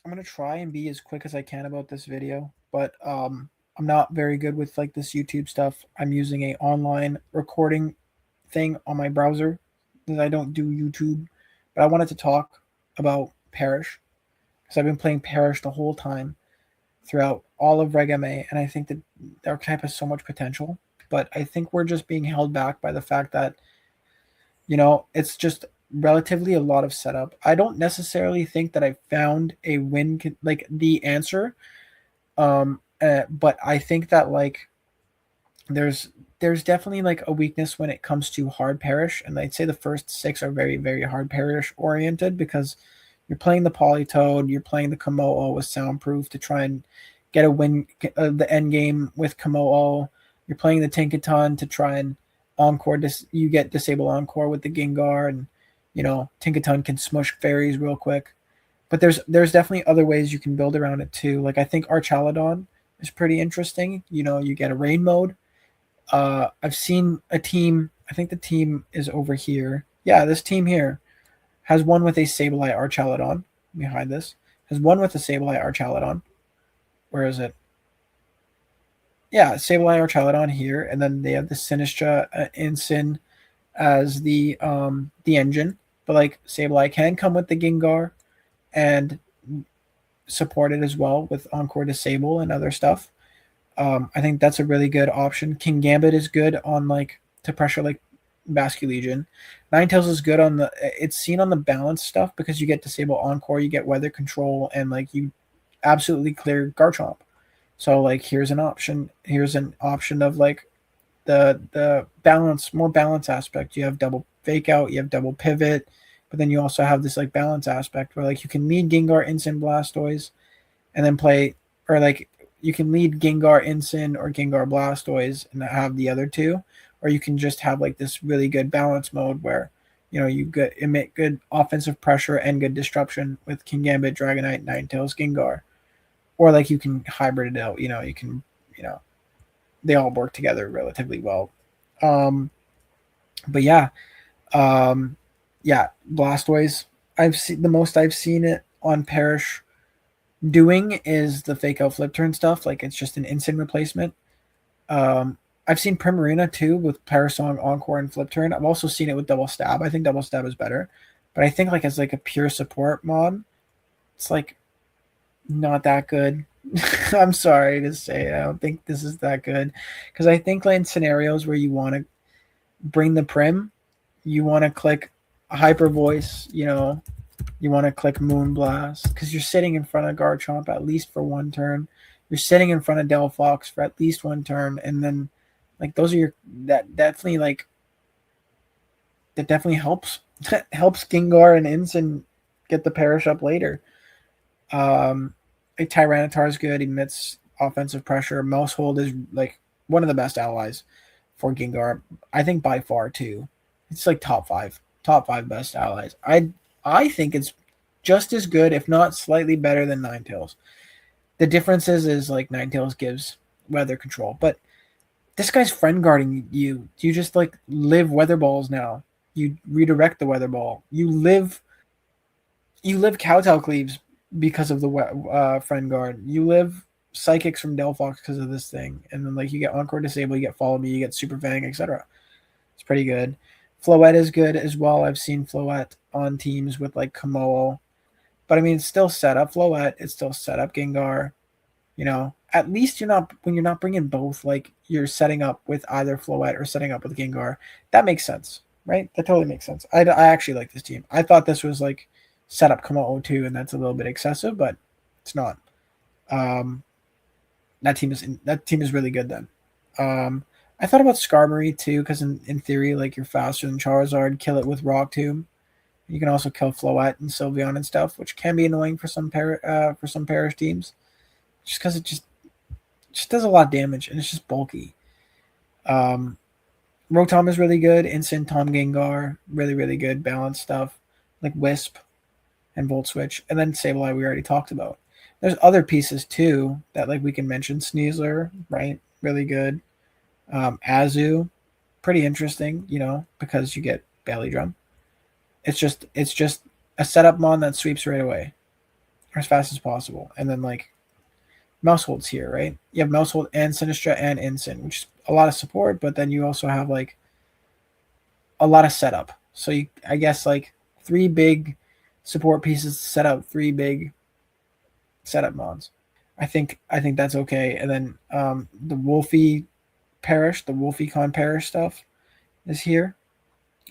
I'm gonna try and be as quick as I can about this video, but I'm not very good with like this YouTube stuff. I'm using a online recording thing on my browser because I don't do YouTube. But I wanted to talk about Parish because I've been playing Parish the whole time throughout all of Reg MA, and I think that the archetype has so much potential. But I think we're just being held back by the fact that it's just relatively a lot of setup. I don't necessarily think that I found a win like the answer, but I think that like there's there's definitely like a weakness when it comes to hard parish, and I'd say the first six are very very hard parish oriented because you're playing the Polytoad, you're playing the Komodo with soundproof to try and get a win the end game with Komodo. You're playing the Tinkaton to try and encore you get disable encore with the Gengar, and Tinkaton can smush fairies real quick. But there's definitely other ways you can build around it too. Like I think Archaludon is pretty interesting. You get a rain mode. I've seen a team. I think the team is over here. Yeah, this team here has one with a Sableye Archaludon. Behind this has one with a Sableye Archaludon. Where is it? Yeah, Sableye Archaludon here, and then they have the Sinistra Incin as the engine. But like Sableye can come with the Gengar and support it as well with Encore Disable and other stuff. I think that's a really good option. King Gambit is good on like to pressure like Basculegion. Ninetales is good on the it's seen on the balance stuff because you get disable encore, you get weather control, and like you absolutely clear Garchomp. So like here's an option. Here's an option of like the balance, more balance aspect. You have double fake out, you have double pivot, but then you also have this like balance aspect where like you can lead Gengar Instant Blastoise and then play or like you can lead Gengar Incin or Gengar Blastoise and have the other two, or you can just have like this really good balance mode where you emit good offensive pressure and good disruption with King Gambit, Dragonite, Ninetales, Gengar, or like you can hybrid it out. You can you know they all work together relatively well. Um, but um, yeah, Blastoise. I've seen the most I've seen it on Perish doing is the fake out flip turn stuff. Like it's just an instant replacement. Um, I've seen Primarina too with Parasong, Encore, and Flip Turn. I've also seen it with Double Stab. I think Double Stab is better, but I think like as like a pure support mod, it's like not that good. I'm sorry to say, I don't think this is that good because I think like in scenarios where you want to bring the Prim, you want to click Hyper Voice. You want to click Moonblast because you're sitting in front of Garchomp at least for one turn. You're sitting in front of Delphox for at least one turn, and then like those are your that definitely helps helps Gengar and Incin get the Perish up later. A Tyranitar is good, emits offensive pressure. Mousehold is like one of the best allies for Gengar. I think by far too. It's like top five best allies. I think it's just as good, if not slightly better than Ninetales. The difference is like Ninetales gives weather control, but this guy's friend guarding you. You just like live weather balls now. You redirect the weather ball. You live Cowtail Cleaves because of the friend guard. You live Psychics from Delphox because of this thing, and then like you get Encore Disable, you get Follow Me, you get Super Fang, etc. It's pretty good. Floette is good as well. I've seen Floette on teams with like Komodo, but I mean it's still set up Floette. It's still set up Gengar. At least when you're not bringing both, like you're setting up with either Floette or setting up with Gengar. That makes sense, right? That totally makes sense. I actually like this team. I thought this was like set up Komodo 2, and that's a little bit excessive, but it's not. Um, that team is really good then. I thought about Skarmory too, because in theory, like you're faster than Charizard, kill it with Rock Tomb. You can also kill Floette and Sylveon and stuff, which can be annoying for some Parish teams, just because it just does a lot of damage and it's just bulky. Um, Rotom is really good. Instant Tom Gengar, really really good balanced stuff like Wisp and Volt Switch, and then Sableye we already talked about. There's other pieces too that like we can mention. Sneasler, right? Really good. Azu, pretty interesting, because you get Belly Drum. It's just a setup mon that sweeps right away. or as fast as possible. And then like mouse holds here, right? You have mouse hold and Sinistra and Incin, which is a lot of support, but then you also have like a lot of setup. So you, I guess like 3 big support pieces to set up 3 big setup mods. I think that's okay. And then the Wolfie Parish, the WolfieCon Parish stuff is here.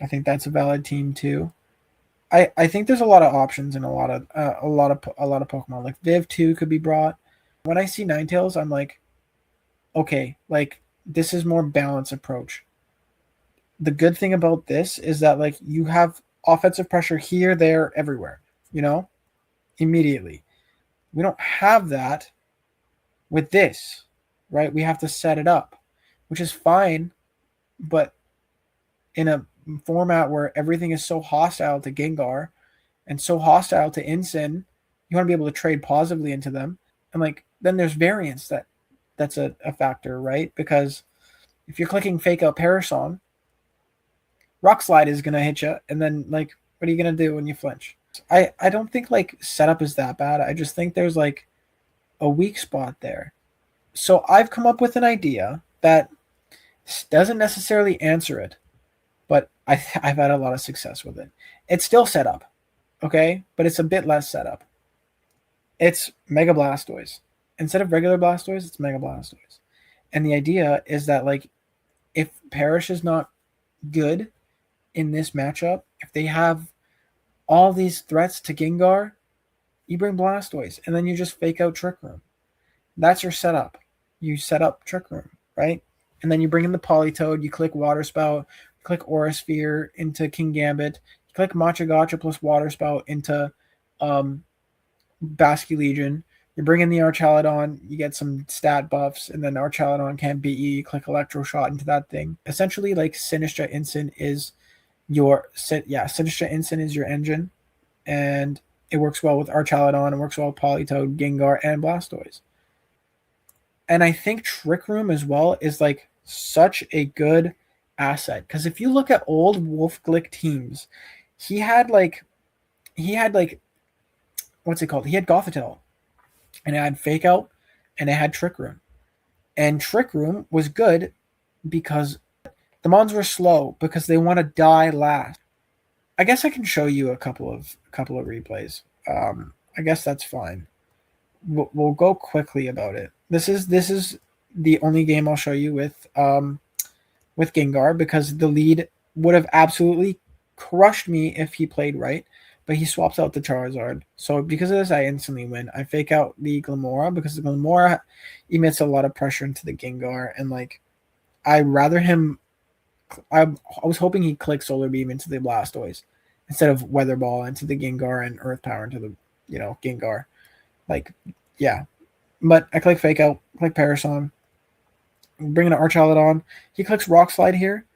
I think that's a valid team too. I think there's a lot of options and a lot of Pokemon. Like Viv 2 could be brought. When I see Ninetales, I'm like, okay, like this is more balanced approach. The good thing about this is that like you have offensive pressure here, there, everywhere, you know, immediately. We don't have that with this, right? We have to set it up, which is fine, but in a format where everything is so hostile to Gengar and so hostile to Incin, you want to be able to trade positively into them. And like then there's variance that's a factor, right? Because if you're clicking fake out Parasong, Rock Slide is gonna hit you, and then like what are you gonna do when you flinch? I don't think like setup is that bad. I just think there's like a weak spot there. So I've come up with an idea that doesn't necessarily answer it, but I've had a lot of success with it. It's still set up, okay, but it's a bit less setup. It's Mega Blastoise. Instead of regular Blastoise, it's Mega Blastoise. And the idea is that like if Parish is not good in this matchup, if they have all these threats to Gengar, you bring Blastoise and then you just fake out Trick Room. That's your setup. You set up Trick Room, right? And then you bring in the Politoed, you click Water Spout, you click Aura Sphere into Kingambit, you click Machagacha plus Water Spout into Basculegion. You bring in the Archaludon, you get some stat buffs, and then Archaludon can't beat you. You click Electro Shot into that thing. Essentially, like Sinistra Incin is your Sinistra Incin is your engine, and it works well with Archaludon, it works well with Politoed, Gengar, and Blastoise. And I think Trick Room as well is like such a good asset because if you look at old Wolf Glick teams, he had like what's it called? He had Gothitelle, and it had Fake Out, and it had Trick Room, and Trick Room was good because the mons were slow because they want to die last. I guess I can show you a couple of replays. I guess that's fine. We'll go quickly about it. This is the only game I'll show you with Gengar because the lead would have absolutely crushed me if he played right, but he swaps out the Charizard. So because of this, I instantly win. I fake out the Glimmora because the Glimmora emits a lot of pressure into the Gengar, and like I rather him. I was hoping he'd click Solar Beam into the Blastoise instead of Weather Ball into the Gengar and Earth Power into the Gengar. Like, yeah. But I click Fake Out, click Parasong, bring in an Archaludon. He clicks Rock Slide here,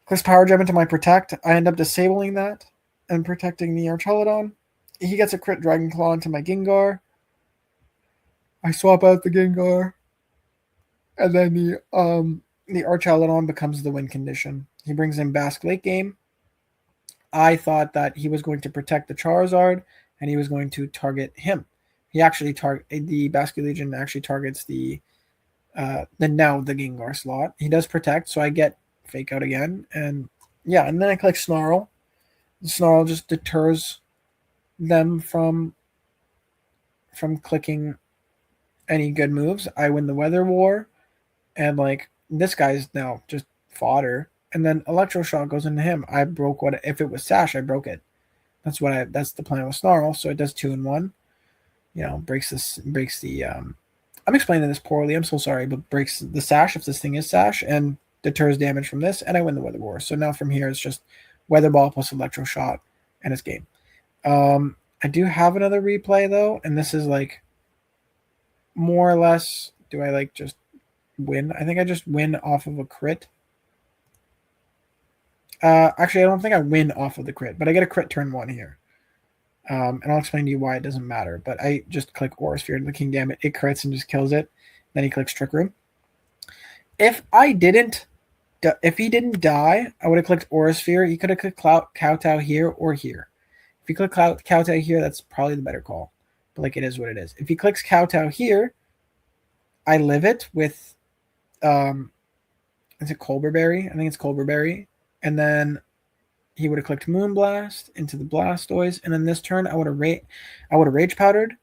clicks Power Gem into my Protect. I end up disabling that and protecting the Archaludon. He gets a crit Dragon Claw into my Gengar. I swap out the Gengar. And then the Archaludon becomes the win condition. He brings in Basque late game. I thought that he was going to protect the Charizard and he was going to target him. He actually the Basculegion actually targets the Gengar slot. He does protect, so I get Fake Out again, and yeah, and then I click Snarl. The Snarl just deters them from clicking any good moves. I win the Weather War, and like this guy's now just fodder. And then Electroshock goes into him. I broke what if it was Sash, I broke it. That's the plan with Snarl. So it does 2 in 1. Breaks the I'm explaining this poorly. I'm so sorry, but breaks the Sash if this thing is Sash and deters damage from this, and I win the Weather War. So now from here it's just Weather Ball plus Electro Shot, and it's game. I do have another replay though, and this is like more or less. Do I like just win? I think I just win off of a crit. Actually, I don't think I win off of the crit, but I get a crit turn 1 here. And I'll explain to you why it doesn't matter. But I just click Aura Sphere to the Kingambit. It crits and just kills it. Then he clicks Trick Room. If he didn't die, I would have clicked Aura Sphere. He could have clicked Kowtow here or here. If you click Kowtow here, that's probably the better call. but like it is what it is. If he clicks Kowtow here, I live it with is it Colbur Berry? I think it's Colbur Berry. And then he would have clicked Moonblast into the Blastoise, and then this turn I would have Rage Powdered,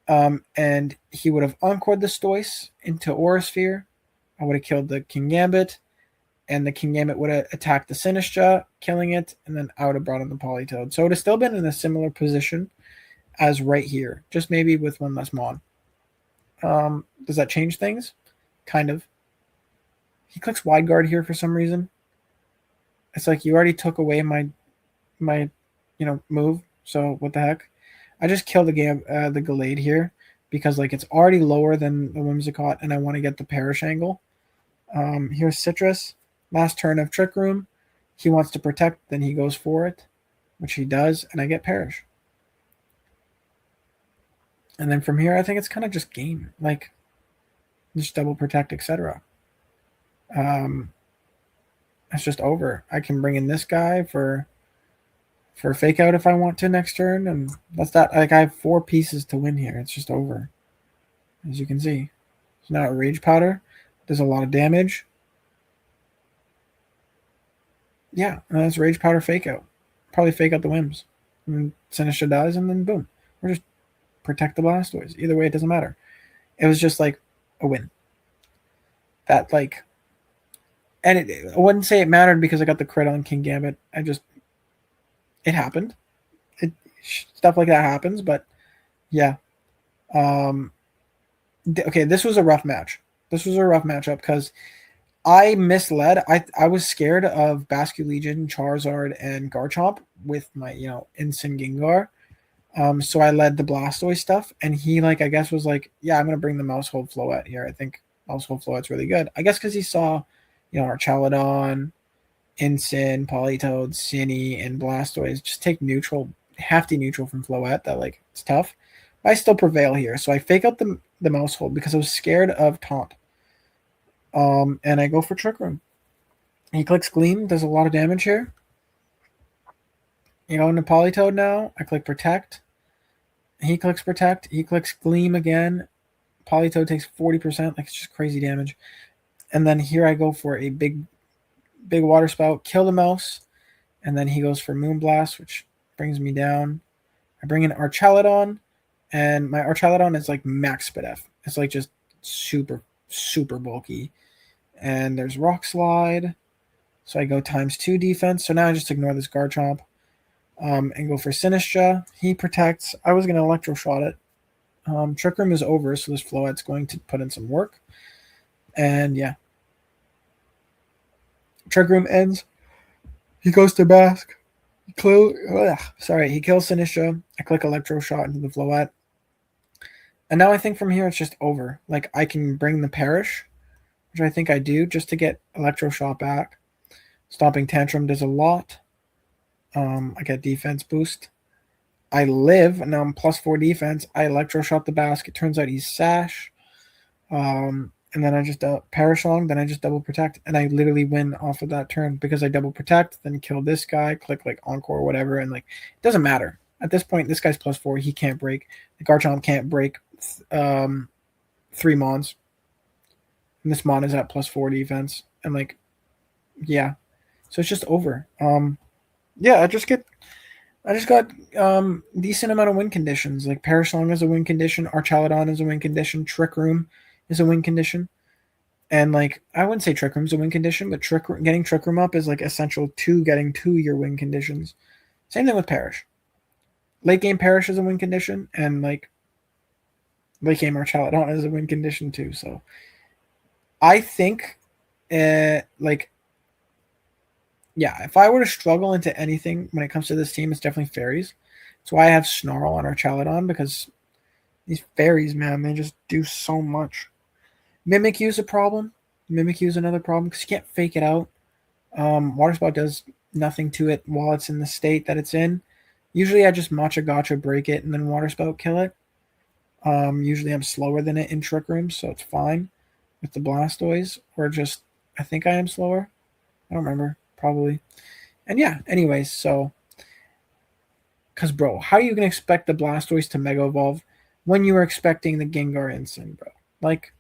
and he would have Encored the Stoise into Aura Sphere. I would have killed the Kingambit, and the Kingambit would have attacked the Sinistcha, killing it, and then I would have brought in the Politoed. So it would have still been in a similar position as right here, just maybe with one less Mon. Does that change things? Kind of. He clicks Wide Guard here for some reason. It's like you already took away my move. So what the heck? I just killed the Gallade here because like it's already lower than the Whimsicott, and I want to get the Perish angle. Here's Citrus. Last turn of Trick Room. He wants to protect, then he goes for it, which he does, and I get Perish. And then from here, I think it's kind of just game, like just double protect, etc. It's just over. I can bring in this guy for Fake Out if I want to next turn, and that's that. Like I have 4 pieces to win here. It's just over, as you can see. So now Rage Powder does a lot of damage. Yeah, and that's Rage Powder Fake Out. Probably Fake Out the Whims. And then Sinistcha dies, and then boom. We're just protect the Blastoise. Either way, it doesn't matter. It was just like a win. That like, and I wouldn't say it mattered because I got the crit on Kingambit. It happened. Stuff like that happens, but yeah. Okay, this was a rough match. This was a rough matchup because I misled. I was scared of Basculegion, Charizard, and Garchomp with my Instant Gengar. So I led the Blastoise stuff, and he I guess was like, yeah, I'm gonna bring the Maushold Floette here. I think Maushold Floette's really good. I guess because he saw, Archaludon, Incin, Politoed, Cinny, and Blastoise just take neutral, hefty neutral from Floette. That it's tough. But I still prevail here. So I fake out the Maushold because I was scared of Taunt. And I go for Trick Room. He clicks Gleam, does a lot of damage here. Into Politoed now. I click Protect. He clicks Protect. He clicks Gleam again. Politoed takes 40%. It's just crazy damage. And then here I go for a big Water Spout, kill the mouse, and then he goes for Moonblast, which brings me down. I bring in Archaludon, and my Archaludon is max Spadef. It's just super, super bulky. And there's Rock Slide, so I go ×2 defense. So now I just ignore this Garchomp, and go for Sinistcha. He protects. I was going to Electroshot it. Trick Room is over, so this Floette's going to put in some work. And yeah. Trick Room ends. He goes to Bask. He kills Sinistcha. I click Electroshot into the Floette. And now I think from here it's just over. I can bring the Perish, which I think I do, just to get Electroshot back. Stomping Tantrum does a lot. I get defense boost. I live, and now I'm +4 defense. I Electroshot the Bask. It turns out he's Sash. And then I just Perish along, then I just double protect, and I literally win off of that turn because I double protect, then kill this guy, click Encore or whatever, and it doesn't matter. At this point, this guy's +4, he can't break. The Garchomp can't break 3 Mons. And this Mon is at +4 defense. And yeah. So it's just over. Yeah, I just got decent amount of win conditions. Perish Long is a win condition, Archaludon is a win condition, Trick Room is a win condition. And I wouldn't say Trick Room's a win condition, but getting Trick Room up is essential to getting to your win conditions. Same thing with Perish. Late game Perish is a win condition, and late game Archaludon is a win condition too. So I think yeah, if I were to struggle into anything when it comes to this team, it's definitely Fairies. That's why I have Snarl on Archaludon, because these Fairies, man, they just do so much. Mimikyu is a problem. Mimikyu is another problem because you can't fake it out. Water Spout does nothing to it while it's in the state that it's in. Usually I just Matcha Gotcha, break it, and then Water Spout kill it. Usually I'm slower than it in Trick Room, so it's fine with the Blastoise. Or just, I think I am slower. I don't remember. Probably. And yeah, anyways, so. Because, bro, how are you going to expect the Blastoise to Mega Evolve when you were expecting the Gengar Insane, bro. Like,